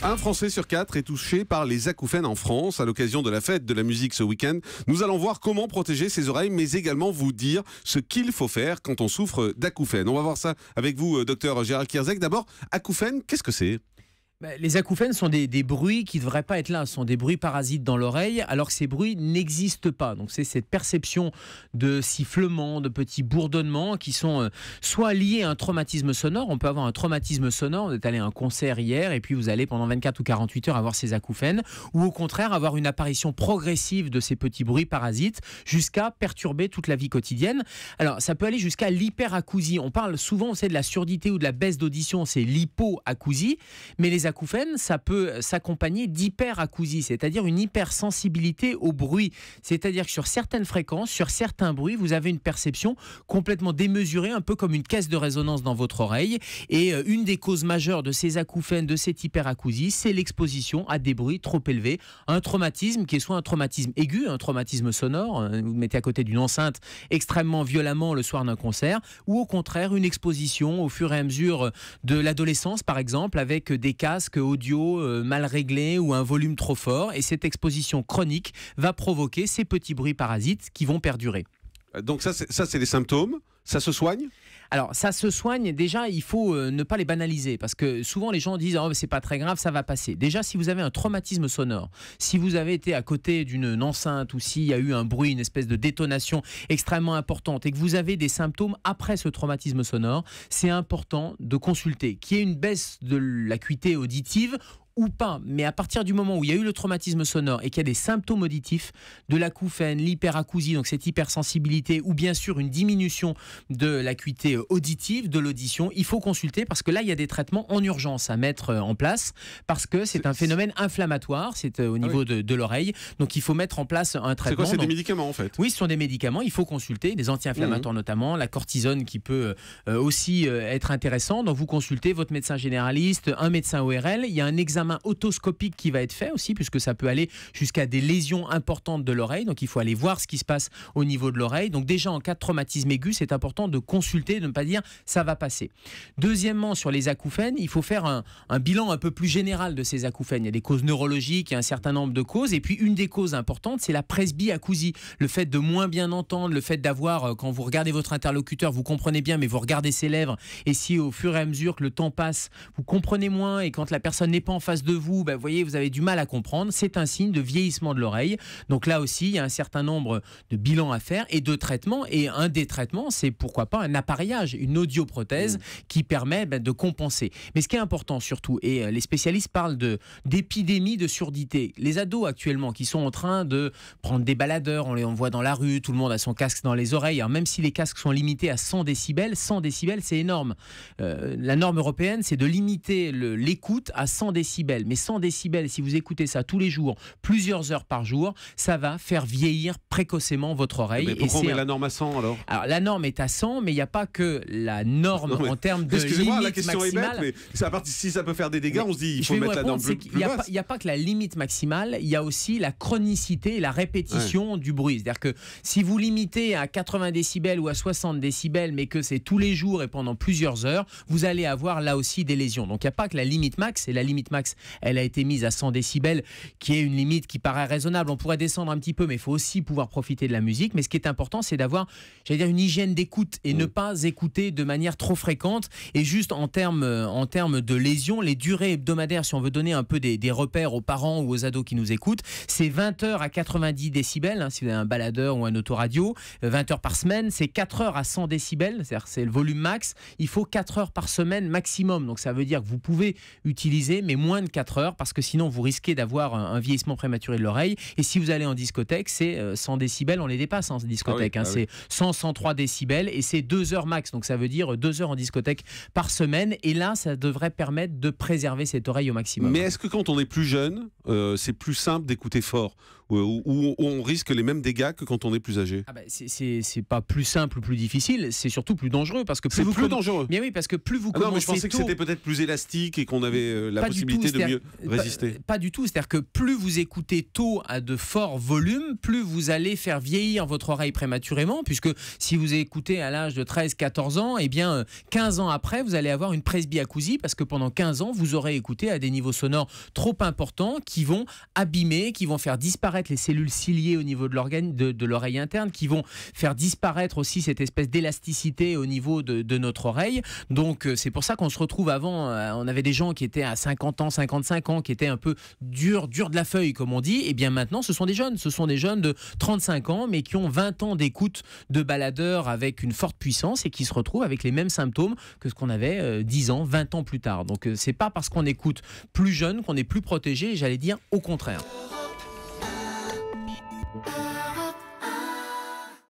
Un Français sur 4 est touché par les acouphènes en France. À l'occasion de la fête de la musique ce week-end, nous allons voir comment protéger ses oreilles, mais également vous dire ce qu'il faut faire quand on souffre d'acouphènes. On va voir ça avec vous, docteur Gérald Kierzek. D'abord, acouphènes, qu'est-ce que c'est ? Les acouphènes sont des bruits qui ne devraient pas être là. Ce sont des bruits parasites dans l'oreille, alors que ces bruits n'existent pas. Donc c'est cette perception de sifflements, de petits bourdonnements qui sont soit liés à un traumatisme sonore. On peut avoir un traumatisme sonore, vous êtes allé à un concert hier et puis vous allez pendant 24 ou 48 heures avoir ces acouphènes, ou au contraire avoir une apparition progressive de ces petits bruits parasites jusqu'à perturber toute la vie quotidienne. Alors ça peut aller jusqu'à l'hyperacousie. On parle souvent de la surdité ou de la baisse d'audition, c'est l'hypoacousie, mais les acouphènes, ça peut s'accompagner d'hyperacousie, c'est-à-dire une hypersensibilité au bruit. C'est-à-dire que sur certaines fréquences, sur certains bruits, vous avez une perception complètement démesurée, un peu comme une caisse de résonance dans votre oreille. Et une des causes majeures de ces acouphènes, de cette hyperacousie, c'est l'exposition à des bruits trop élevés. Un traumatisme qui est soit un traumatisme aigu, un traumatisme sonore, vous mettez à côté d'une enceinte extrêmement violemment le soir d'un concert, ou au contraire une exposition au fur et à mesure de l'adolescence, par exemple, avec des casques audio mal réglés ou un volume trop fort, et cette exposition chronique va provoquer ces petits bruits parasites qui vont perdurer. Donc ça c'est les symptômes, ça se soigne ? Alors ça se soigne, déjà il faut ne pas les banaliser, parce que souvent les gens disent « oh, c'est pas très grave, ça va passer ». Déjà, si vous avez un traumatisme sonore, si vous avez été à côté d'une enceinte ou s'il y a eu un bruit, une espèce de détonation extrêmement importante et que vous avez des symptômes après ce traumatisme sonore, c'est important de consulter. Qu'il y ait une baisse de l'acuité auditive ou pas, mais à partir du moment où il y a eu le traumatisme sonore et qu'il y a des symptômes auditifs, de l'acouphène, l'hyperacousie, donc cette hypersensibilité, ou bien sûr une diminution de l'acuité auditive, de l'audition, il faut consulter, parce que là il y a des traitements en urgence à mettre en place, parce que c'est un phénomène inflammatoire, c'est au niveau de l'oreille, donc il faut mettre en place un traitement. C'est quoi, des médicaments en fait ? Oui, ce sont des médicaments, il faut consulter, des anti-inflammatoires notamment, la cortisone qui peut aussi être intéressant, donc vous consultez votre médecin généraliste, un médecin ORL, il y a un examen otoscopique qui va être fait aussi, puisque ça peut aller jusqu'à des lésions importantes de l'oreille, donc il faut aller voir ce qui se passe au niveau de l'oreille. Donc déjà en cas de traumatisme aigu, c'est important de consulter, de ne pas dire ça va passer. Deuxièmement, sur les acouphènes, il faut faire un bilan un peu plus général de ces acouphènes. Il y a des causes neurologiques, il y a un certain nombre de causes, et puis une des causes importantes, c'est la presbyacousie, le fait de moins bien entendre, le fait d'avoir, quand vous regardez votre interlocuteur, vous comprenez bien, mais vous regardez ses lèvres, et si au fur et à mesure que le temps passe, vous comprenez moins, et quand la personne n'est pas en face de vous, vous voyez, vous avez du mal à comprendre, c'est un signe de vieillissement de l'oreille. Donc là aussi, il y a un certain nombre de bilans à faire et de traitements, et un des traitements, c'est pourquoi pas un appareillage, une audioprothèse qui permet de compenser. Mais ce qui est important surtout, et les spécialistes parlent d'épidémie de surdité. Les ados actuellement qui sont en train de prendre des baladeurs, on les voit dans la rue, tout le monde a son casque dans les oreilles. Alors même si les casques sont limités à 100 décibels, 100 décibels c'est énorme. La norme européenne, c'est de limiter l'écoute à 100 décibels. Mais 100 décibels, si vous écoutez ça tous les jours, plusieurs heures par jour, ça va faire vieillir précocement votre oreille. Mais pourquoi on met la norme à 100 alors ? Alors la norme est à 100, mais il n'y a pas que la norme en termes de excusez-moi, limite la question maximale. Est bête, mais si ça peut faire des dégâts, on se dit il faut mettre la norme plus basse. Il n'y a pas que la limite maximale, il y a aussi la chronicité et la répétition du bruit. C'est-à-dire que si vous limitez à 80 décibels ou à 60 décibels, mais que c'est tous les jours et pendant plusieurs heures, vous allez avoir là aussi des lésions. Donc il n'y a pas que la limite max, et la limite max, elle a été mise à 100 décibels, qui est une limite qui paraît raisonnable. On pourrait descendre un petit peu, mais il faut aussi pouvoir profiter de la musique. Mais ce qui est important, c'est d'avoir, une hygiène d'écoute et ne pas écouter de manière trop fréquente. Et juste en termes de lésions, les durées hebdomadaires, si on veut donner un peu des repères aux parents ou aux ados qui nous écoutent, c'est 20 heures à 90 décibels, si vous avez un baladeur ou un autoradio, 20 heures par semaine, c'est 4 heures à 100 décibels, c'est-à-dire c'est le volume max. Il faut 4 heures par semaine maximum. Donc ça veut dire que vous pouvez utiliser, mais moins de 4 heures, parce que sinon vous risquez d'avoir un vieillissement prématuré de l'oreille. Et si vous allez en discothèque, c'est 100 décibels, on les dépasse en discothèque. C'est 100, 103 décibels, et c'est 2 heures max. Donc ça veut dire 2 heures en discothèque par semaine. Et là, ça devrait permettre de préserver cette oreille au maximum. Mais est-ce que quand on est plus jeune, c'est plus simple d'écouter fort ? où on risque les mêmes dégâts que quand on est plus âgé? C'est pas plus simple ou plus difficile, c'est surtout plus dangereux parce que c'est plus dangereux. Bien oui, parce que plus vous commencez non, mais je pensais que c'était peut-être plus élastique et qu'on avait la possibilité de mieux résister. Pas du tout, c'est-à-dire que plus vous écoutez tôt à de forts volumes, plus vous allez faire vieillir votre oreille prématurément, puisque si vous écoutez à l'âge de 13-14 ans, eh bien 15 ans après, vous allez avoir une presbyacousie parce que pendant 15 ans, vous aurez écouté à des niveaux sonores trop importants qui vont abîmer, qui vont faire disparaître les cellules ciliées au niveau de l'oreille interne, qui vont faire disparaître aussi cette espèce d'élasticité au niveau de notre oreille. Donc c'est pour ça qu'on se retrouve avant, on avait des gens qui étaient à 50 ans, 55 ans, qui étaient un peu durs de la feuille comme on dit, et bien maintenant ce sont des jeunes de 35 ans mais qui ont 20 ans d'écoute de baladeurs avec une forte puissance et qui se retrouvent avec les mêmes symptômes que ce qu'on avait 10 ans, 20 ans plus tard. Donc c'est pas parce qu'on écoute plus jeune qu'on est plus protégé, j'allais dire au contraire.